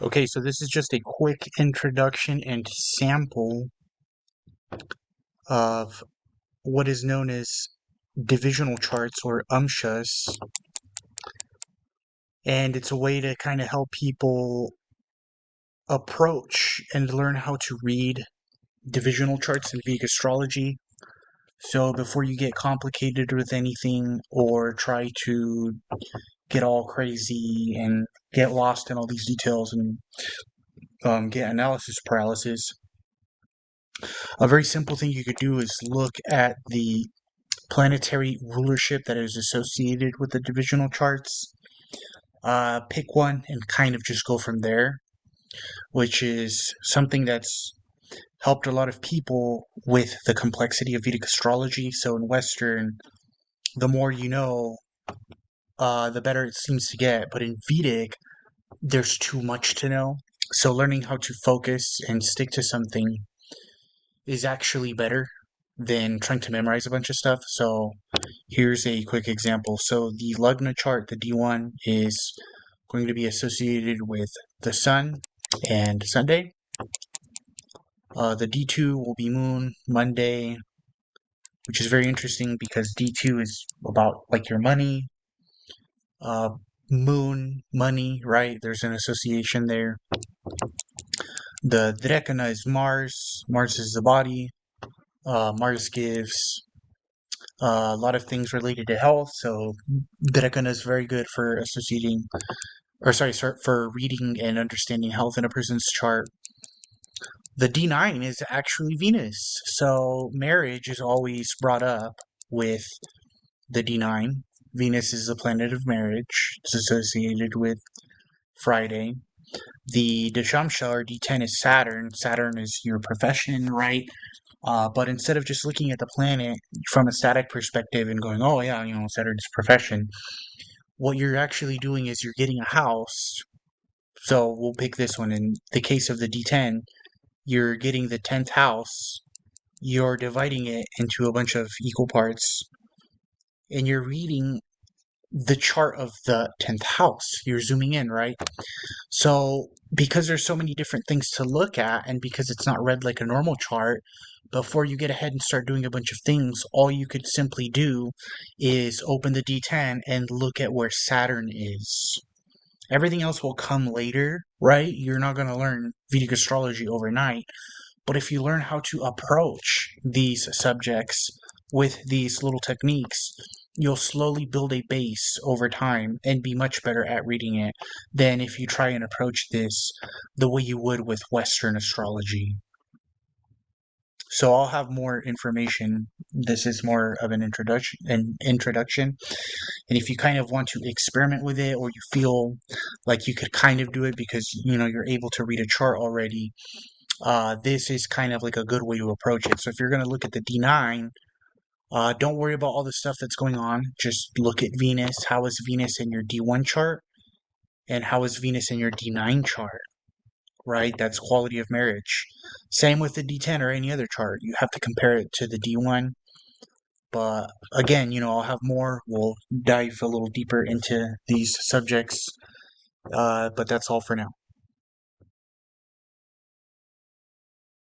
Okay, so this is just a quick introduction and sample of what is known as divisional charts or amsas, and it's a way to kind of help people approach and learn how to read divisional charts in Vedic astrology. So before you get complicated with anything or try to get all crazy and get lost in all these details and get analysis paralysis, a very simple thing you could do is look at the planetary rulership that is associated with the divisional charts. Pick one and kind of just go from there, which is something that's helped a lot of people with the complexity of Vedic astrology. So in Western, the more you know, the better it seems to get. But in Vedic, there's too much to know. So learning how to focus and stick to something is actually better than trying to memorize a bunch of stuff. So here's a quick example. So the Lugna chart, the D1, is going to be associated with the Sun and Sunday. The D2 will be Moon, Monday, which is very interesting because D2 is about like your money. Moon, money, right? There's an association there. The Drekana is Mars. Mars is the body. Mars gives a lot of things related to health. So Drekana is very good for associating, or sorry, for reading and understanding health in a person's chart. The D9 is actually Venus. So marriage is always brought up with the D9. Venus is the planet of marriage. It's associated with Friday. The Dashamsha or D10 is Saturn. Saturn is your profession, right? But instead of just looking at the planet from a static perspective and going, oh yeah, Saturn's profession, what you're actually doing is you're getting a house. So we'll pick this one. In the case of the D10, you're getting the 10th house, you're dividing it into a bunch of equal parts, and you're reading the chart of the 10th house. You're zooming in, right? So, because there's so many different things to look at, and because it's not read like a normal chart, before you get ahead and start doing a bunch of things, all you could simply do is open the D10 and look at where Saturn is. Everything else will come later, right? You're not going to learn Vedic astrology overnight. But if you learn how to approach these subjects with these little techniques, you'll slowly build a base over time and be much better at reading it than if you try and approach this the way you would with Western astrology. So I'll have more information. This is more of an introduction. And if you kind of want to experiment with it, or you feel like you could kind of do it because you're able to read a chart already, this is kind of like a good way to approach it. So if you're going to look at the D9, don't worry about all the stuff that's going on. Just look at Venus. How is Venus in your D1 chart? And how is Venus in your D9 chart? Right? That's quality of marriage. Same with the D10 or any other chart. You have to compare it to the D1. But again, I'll have more. We'll dive a little deeper into these subjects. But that's all for now.